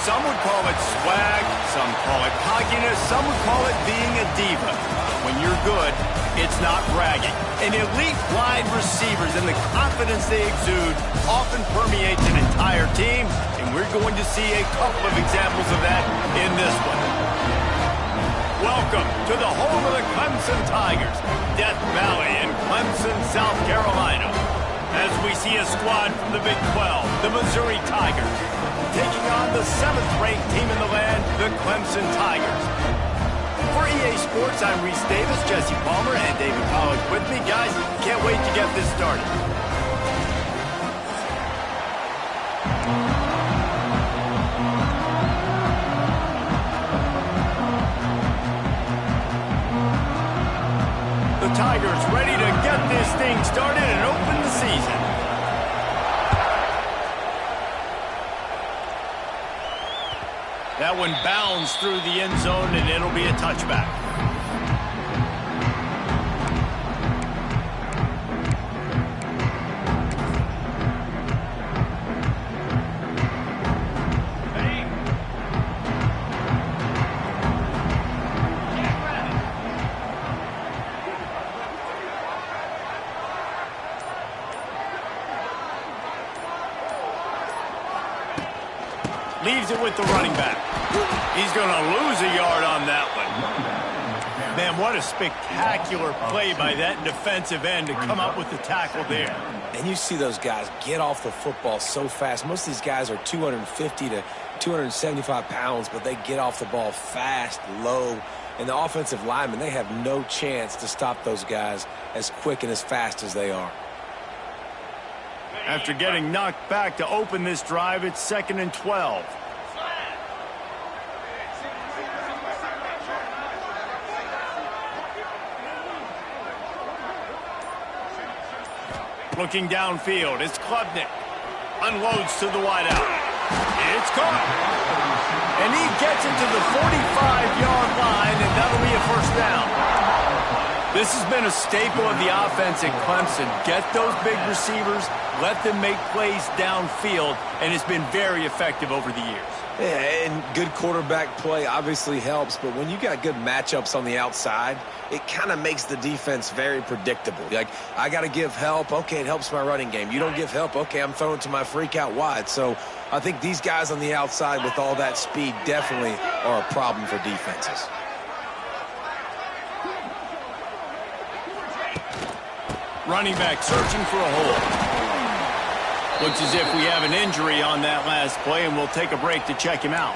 Some would call it swag, some call it cockiness, some would call it being a diva. When you're good, it's not bragging. And elite wide receivers and the confidence they exude often permeates an entire team, and we're going to see a couple of examples of that in this one. Welcome to the home of the Clemson Tigers, Death Valley in Clemson, South Carolina. As we see a squad from the Big 12, the Missouri Tigers, taking on the 7th-ranked team in the land, the Clemson Tigers. For EA Sports, I'm Reese Davis, Jesse Palmer, and David Pollack with me. Guys, can't wait to get this started. The Tigers ready to get this thing started and open the season. That one bounds through the end zone, and it'll be a touchback. Leaves it with the running back. He's going to lose a yard on that one. Man, what a spectacular play by that defensive end to come up with the tackle there. And you see those guys get off the football so fast. Most of these guys are 250 to 275 pounds, but they get off the ball fast, low. And the offensive linemen, they have no chance to stop those guys as quick and as fast as they are. After getting knocked back to open this drive, it's 2nd and 12. Looking downfield, it's Klubnik. Unloads to the wideout. It's caught. And he gets it to the 45-yard line, and that'll be a first down. This has been a staple of the offense at Clemson. Get those big receivers, let them make plays downfield, and it's been very effective over the years. Yeah, and good quarterback play obviously helps, but when you got good matchups on the outside, it kind of makes the defense very predictable. Like, I got to give help. Okay, it helps my running game. You don't give help. Okay, I'm throwing to my freak out wide. So I think these guys on the outside with all that speed definitely are a problem for defenses. Running back searching for a hole. Looks as if we have an injury on that last play, and we'll take a break to check him out.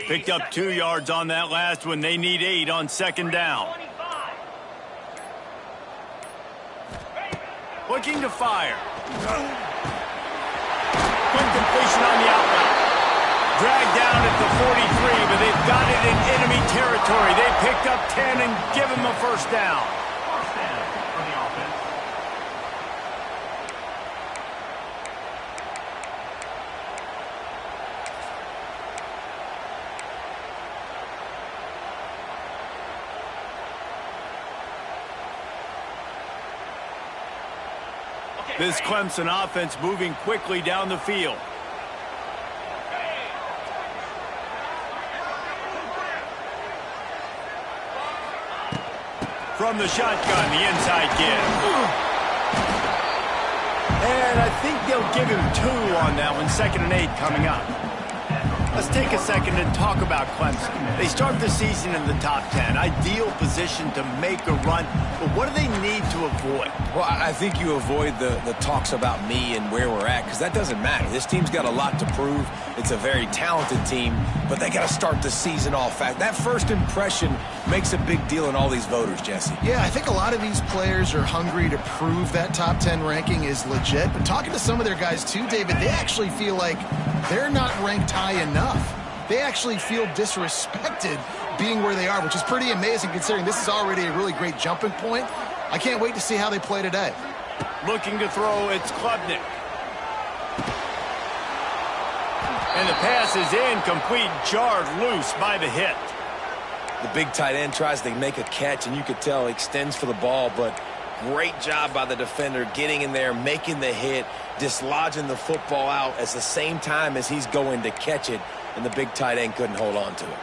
Picked up 2 yards on that last one. They need 8 on second down. Looking to fire. Quick completion on the outright. Dragged down at the 43, but they've got it in enemy territory. They picked up 10 and give him a first down. This Clemson offense moving quickly down the field. From the shotgun, the inside give. And I think they'll give him 2 on that one. 2nd and 8 coming up. Let's take a second and talk about Clemson. They start the season in the top 10. Ideal position to make a run. But what do they need to avoid? Well, I think you avoid the talks about me and where we're at, because that doesn't matter. This team's got a lot to prove. It's a very talented team, but they got to start the season off fast. That first impression makes a big deal in all these voters, Jesse. Yeah, I think a lot of these players are hungry to prove that top 10 ranking is legit. But talking to some of their guys too, David, they actually feel like they're not ranked high enough. They actually feel disrespected being where they are, which is pretty amazing considering this is already a really great jumping point. I can't wait to see how they play today. Looking to throw, it's Klubnik. And the pass is incomplete, jarred loose by the hit. The big tight end tries to make a catch, and you could tell he extends for the ball, but great job by the defender getting in there, making the hit, dislodging the football out at the same time as he's going to catch it, and the big tight end couldn't hold on to it.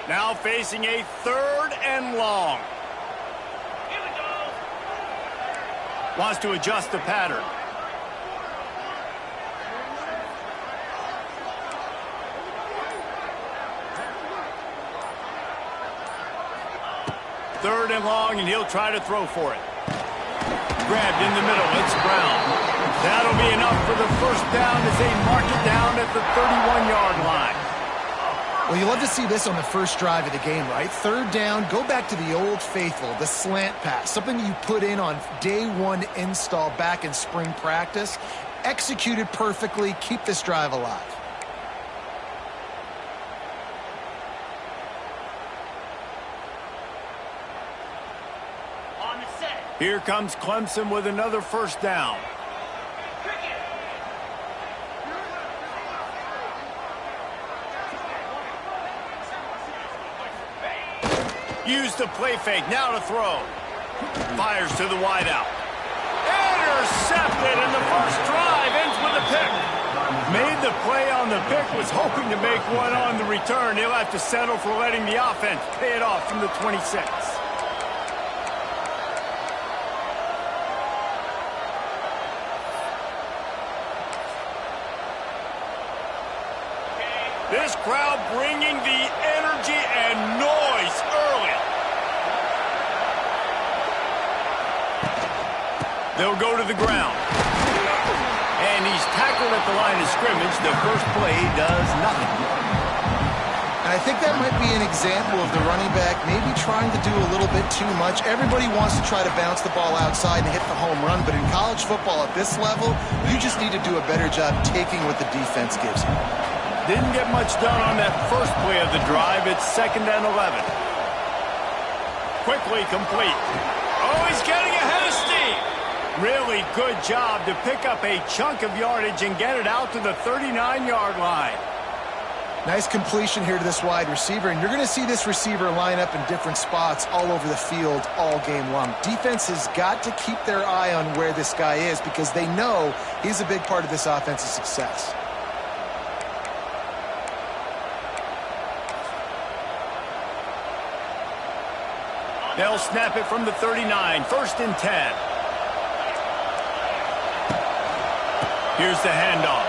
Now facing a 3rd and long. Here we go. Wants to adjust the pattern. Third and long, and he'll try to throw for it. Grabbed in the middle. It's Brown. That'll be enough for the first down as they mark it down at the 31-yard line. Well, you love to see this on the first drive of the game, right? 3rd down, go back to the old faithful, the slant pass, something you put in on day 1 install back in spring practice. Executed perfectly, keep this drive alive. On the set. Here comes Clemson with another first down. Use the play fake, now to throw. Fires to the wideout. Intercepted, and the first drive ends with a pick. Made the play on the pick, was hoping to make one on the return. He'll have to settle for letting the offense pay it off from the 26. This crowd bringing the energy and noise early. They'll go to the ground. And he's tackled at the line of scrimmage. The first play does nothing. And I think that might be an example of the running back maybe trying to do a little bit too much. Everybody wants to try to bounce the ball outside and hit the home run, but in college football at this level, you just need to do a better job taking what the defense gives you. Didn't get much done on that first play of the drive. It's 2nd and 11. Quickly complete. Oh, he's getting ahead of steam. Really good job to pick up a chunk of yardage and get it out to the 39-yard line. Nice completion here to this wide receiver, and you're going to see this receiver line up in different spots all over the field all game long. Defense has got to keep their eye on where this guy is because they know he's a big part of this offense's success. They'll snap it from the 39, 1st and 10. Here's the handoff.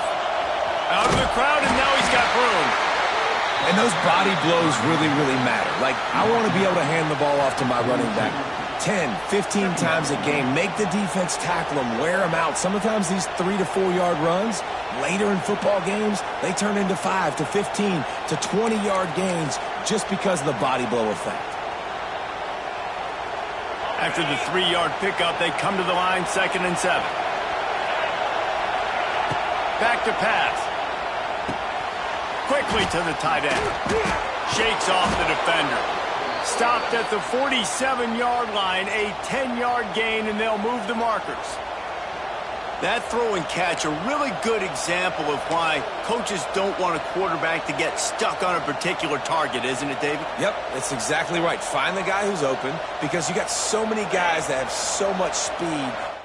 Out of the crowd, and now he's got room. And those body blows really, really matter. Like, I want to be able to hand the ball off to my running back 10, 15 times a game. Make the defense tackle them, wear them out. Sometimes these 3 to 4 yard runs, later in football games, they turn into 5 to 15 to 20 yard gains just because of the body blow effect. After the 3-yard pickup, they come to the line, 2nd and 7. Back to pass. Quickly to the tight end. Shakes off the defender. Stopped at the 47-yard line, a 10-yard gain, and they'll move the markers. That throw and catch, a really good example of why coaches don't want a quarterback to get stuck on a particular target, isn't it, David? Yep, that's exactly right. Find the guy who's open, because you got so many guys that have so much speed